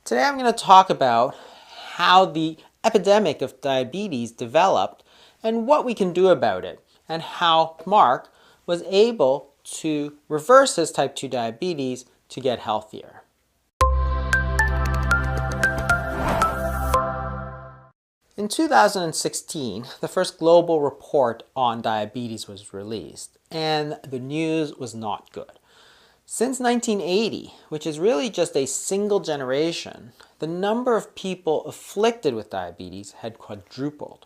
Today I'm going to talk about how the epidemic of diabetes developed and what we can do about it, and how Mark was able to reverse his type 2 diabetes to get healthier. In 2016, the first global report on diabetes was released, and the news was not good. Since 1980, which is really just a single generation, the number of people afflicted with diabetes had quadrupled.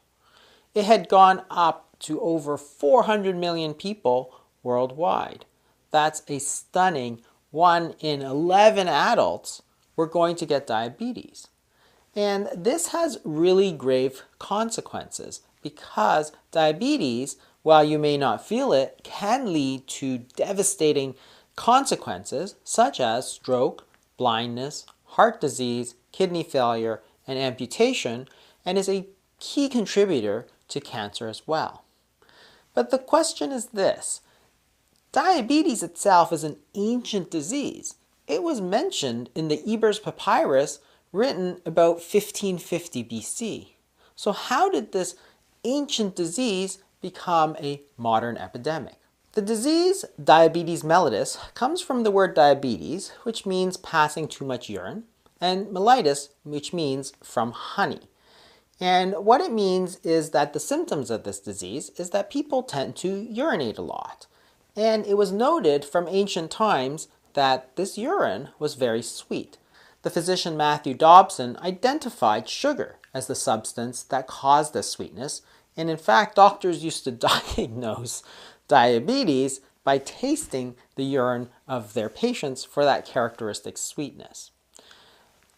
It had gone up to over 400 million people worldwide. That's a stunning 1 in 11 adults were going to get diabetes. And this has really grave consequences because diabetes, while you may not feel it, can lead to devastating consequences such as stroke, blindness, heart disease, kidney failure, and amputation, and is a key contributor to cancer as well. But the question is this: diabetes itself is an ancient disease. It was mentioned in the Ebers Papyrus written about 1550 BC. So how did this ancient disease become a modern epidemic? The disease diabetes mellitus comes from the word diabetes, which means passing too much urine, and mellitus, which means from honey. And what it means is that the symptoms of this disease is that people tend to urinate a lot. And it was noted from ancient times that this urine was very sweet. The physician Matthew Dobson identified sugar as the substance that caused this sweetness, and in fact, doctors used to diagnose diabetes by tasting the urine of their patients for that characteristic sweetness.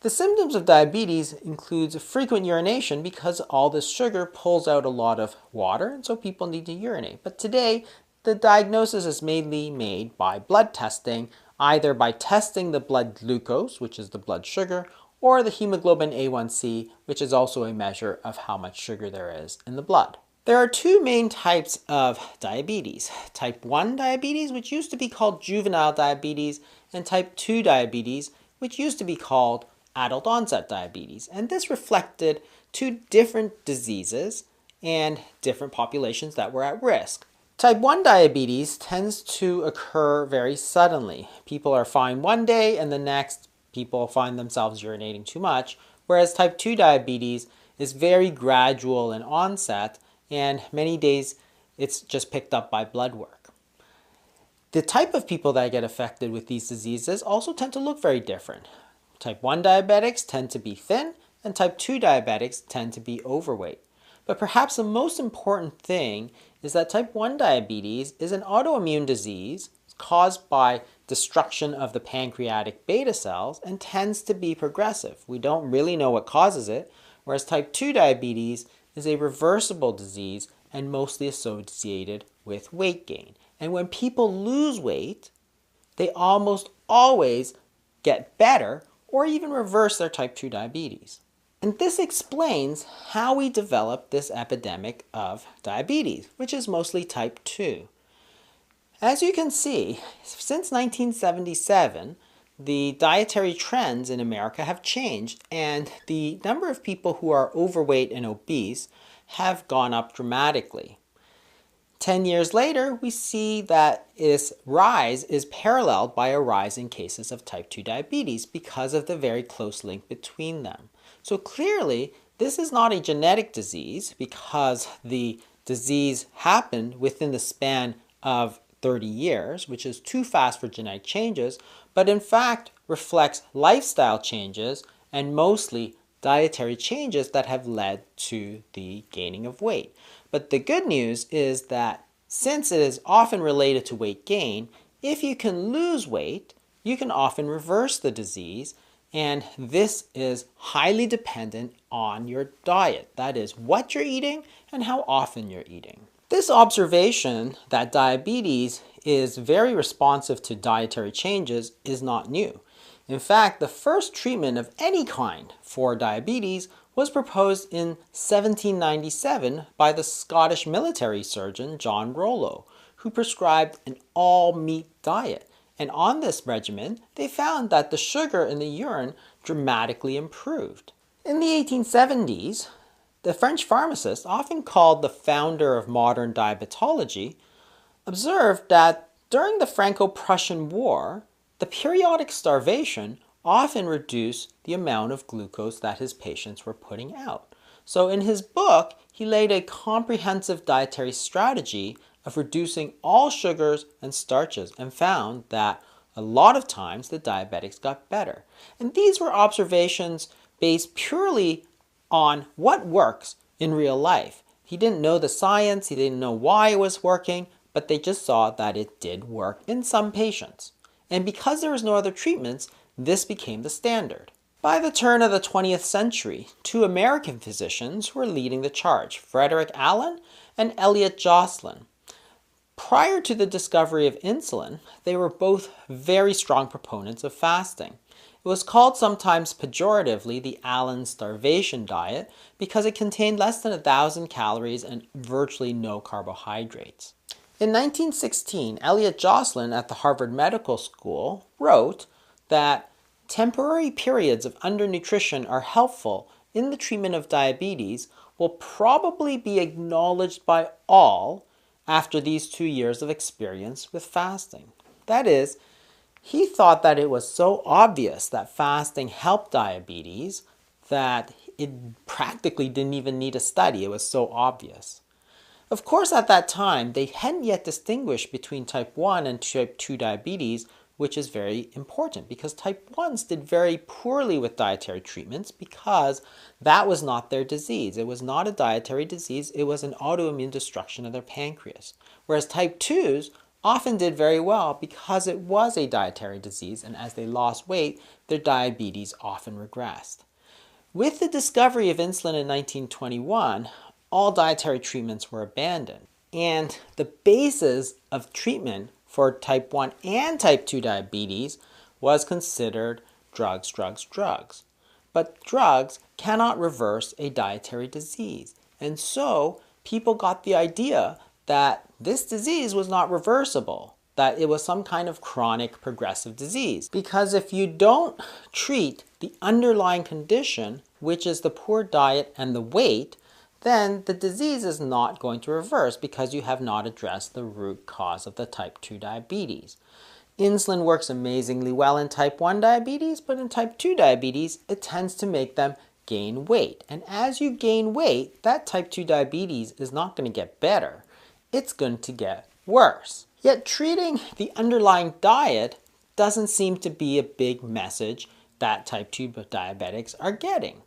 The symptoms of diabetes includes frequent urination because all this sugar pulls out a lot of water, and so people need to urinate. But today, the diagnosis is mainly made by blood testing, either by testing the blood glucose, which is the blood sugar, or the hemoglobin A1C, which is also a measure of how much sugar there is in the blood. There are two main types of diabetes: type 1 diabetes, which used to be called juvenile diabetes, and type 2 diabetes, which used to be called adult onset diabetes. And this reflected two different diseases and different populations that were at risk. Type 1 diabetes tends to occur very suddenly. People are fine one day and the next people find themselves urinating too much, whereas type 2 diabetes is very gradual in onset, and many days it's just picked up by blood work. The type of people that get affected with these diseases also tend to look very different. Type 1 diabetics tend to be thin, and type 2 diabetics tend to be overweight. But perhaps the most important thing is that type 1 diabetes is an autoimmune disease caused by destruction of the pancreatic beta cells and tends to be progressive. We don't really know what causes it, whereas type 2 diabetes is a reversible disease and mostly associated with weight gain. And when people lose weight, they almost always get better or even reverse their type 2 diabetes. And this explains how we developed this epidemic of diabetes, which is mostly type 2. As you can see, since 1977, the dietary trends in America have changed, and the number of people who are overweight and obese have gone up dramatically. 10 years later, we see that this rise is paralleled by a rise in cases of type 2 diabetes because of the very close link between them. So clearly, this is not a genetic disease because the disease happened within the span of 30 years, which is too fast for genetic changes, but in fact reflects lifestyle changes and mostly dietary changes that have led to the gaining of weight. But the good news is that since it is often related to weight gain, if you can lose weight, you can often reverse the disease, and this is highly dependent on your diet. That is, what you're eating and how often you're eating. This observation that diabetes is very responsive to dietary changes is not new. In fact, the first treatment of any kind for diabetes was proposed in 1797 by the Scottish military surgeon John Rollo, who prescribed an all-meat diet. And on this regimen, they found that the sugar in the urine dramatically improved. In the 1870s, the French pharmacist, often called the founder of modern diabetology, observed that during the Franco-Prussian War, the periodic starvation often reduced the amount of glucose that his patients were putting out. So in his book, he laid a comprehensive dietary strategy of reducing all sugars and starches and found that a lot of times the diabetics got better. And these were observations based purely on what works in real life. He didn't know the science, he didn't know why it was working, but they just saw that it did work in some patients. And because there was no other treatments, this became the standard. By the turn of the 20th century, two American physicians were leading the charge, Frederick Allen and Elliot Joslin. Prior to the discovery of insulin, they were both very strong proponents of fasting. It was called sometimes pejoratively the Allen starvation diet because it contained less than 1,000 calories and virtually no carbohydrates. In 1916, Elliot Joslin at the Harvard Medical School wrote that temporary periods of undernutrition are helpful in the treatment of diabetes will probably be acknowledged by all after these 2 years of experience with fasting. That is, he thought that it was so obvious that fasting helped diabetes that it practically didn't even need a study. It was so obvious. Of course, at that time, they hadn't yet distinguished between type 1 and type 2 diabetes, which is very important because type 1s did very poorly with dietary treatments because that was not their disease. It was not a dietary disease, it was an autoimmune destruction of their pancreas. Whereas type 2s often did very well because it was a dietary disease, and as they lost weight, their diabetes often regressed. With the discovery of insulin in 1921, all dietary treatments were abandoned. And the basis of treatment for type 1 and type 2 diabetes was considered drugs. But drugs cannot reverse a dietary disease. And so people got the idea that this disease was not reversible, that it was some kind of chronic progressive disease. Because if you don't treat the underlying condition, which is the poor diet and the weight, then the disease is not going to reverse because you have not addressed the root cause of the type 2 diabetes. Insulin works amazingly well in type 1 diabetes, but in type 2 diabetes, it tends to make them gain weight. And as you gain weight, that type 2 diabetes is not going to get better. It's going to get worse. Yet treating the underlying diet doesn't seem to be a big message that type 2 diabetics are getting.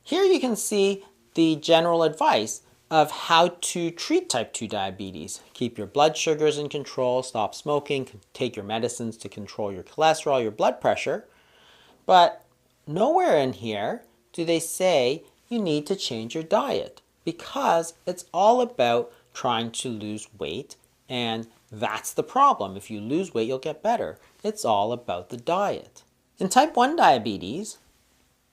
Here you can see the general advice of how to treat type 2 diabetes. Keep your blood sugars in control, stop smoking, take your medicines to control your cholesterol, your blood pressure. But nowhere in here do they say you need to change your diet because it's all about trying to lose weight, and that's the problem. If you lose weight, you'll get better. It's all about the diet. In type 1 diabetes,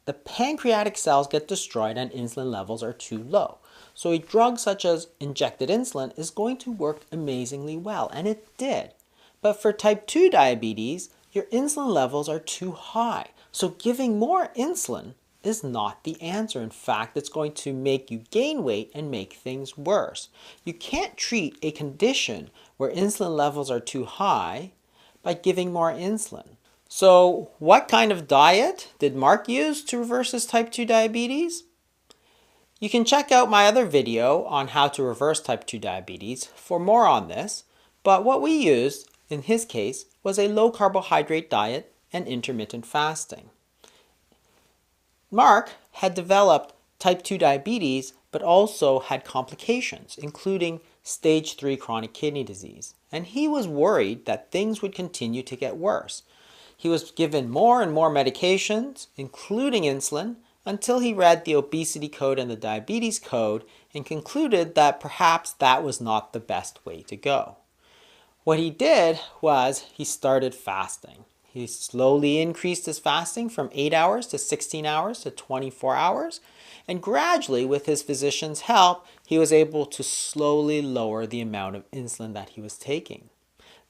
the pancreatic cells get destroyed and insulin levels are too low. So a drug such as injected insulin is going to work amazingly well, and it did. But for type 2 diabetes, your insulin levels are too high. So giving more insulin is not the answer. In fact, it's going to make you gain weight and make things worse. You can't treat a condition where insulin levels are too high by giving more insulin. So what kind of diet did Mark use to reverse his type 2 diabetes? You can check out my other video on how to reverse type 2 diabetes for more on this, but what we used in his case was a low carbohydrate diet and intermittent fasting. Mark had developed type 2 diabetes but also had complications, including stage 3 chronic kidney disease, and he was worried that things would continue to get worse. He was given more and more medications, including insulin, until he read the obesity code and the diabetes code and concluded that perhaps that was not the best way to go. What he did was he started fasting. He slowly increased his fasting from 8 hours to 16 hours to 24 hours, and gradually, with his physician's help, he was able to slowly lower the amount of insulin that he was taking.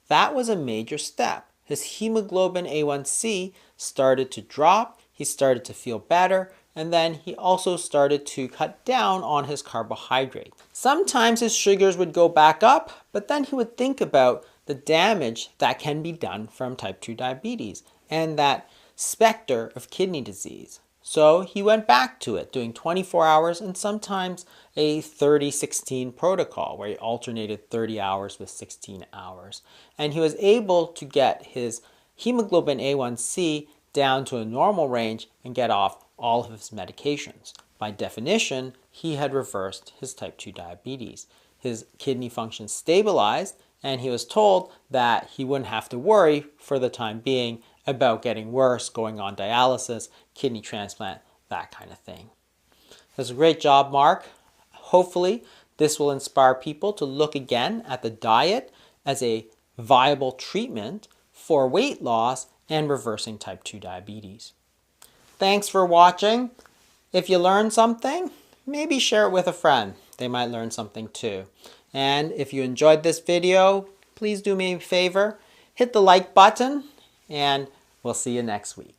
That was a major step, his hemoglobin A1C started to drop, he started to feel better, and then he also started to cut down on his carbohydrate. Sometimes his sugars would go back up, but then he would think about the damage that can be done from type 2 diabetes and that specter of kidney disease. So he went back to it, doing 24 hours and sometimes a 30-16 protocol where he alternated 30 hours with 16 hours. And he was able to get his hemoglobin A1C down to a normal range and get off all of his medications. By definition, he had reversed his type 2 diabetes. His kidney function stabilized, and he was told that he wouldn't have to worry for the time being about getting worse, going on dialysis, kidney transplant, that kind of thing. That's a great job, Mark. Hopefully, this will inspire people to look again at the diet as a viable treatment for weight loss and reversing type 2 diabetes. Thanks for watching. If you learned something, maybe share it with a friend. They might learn something too. And if you enjoyed this video, please do me a favor, hit the like button, and we'll see you next week.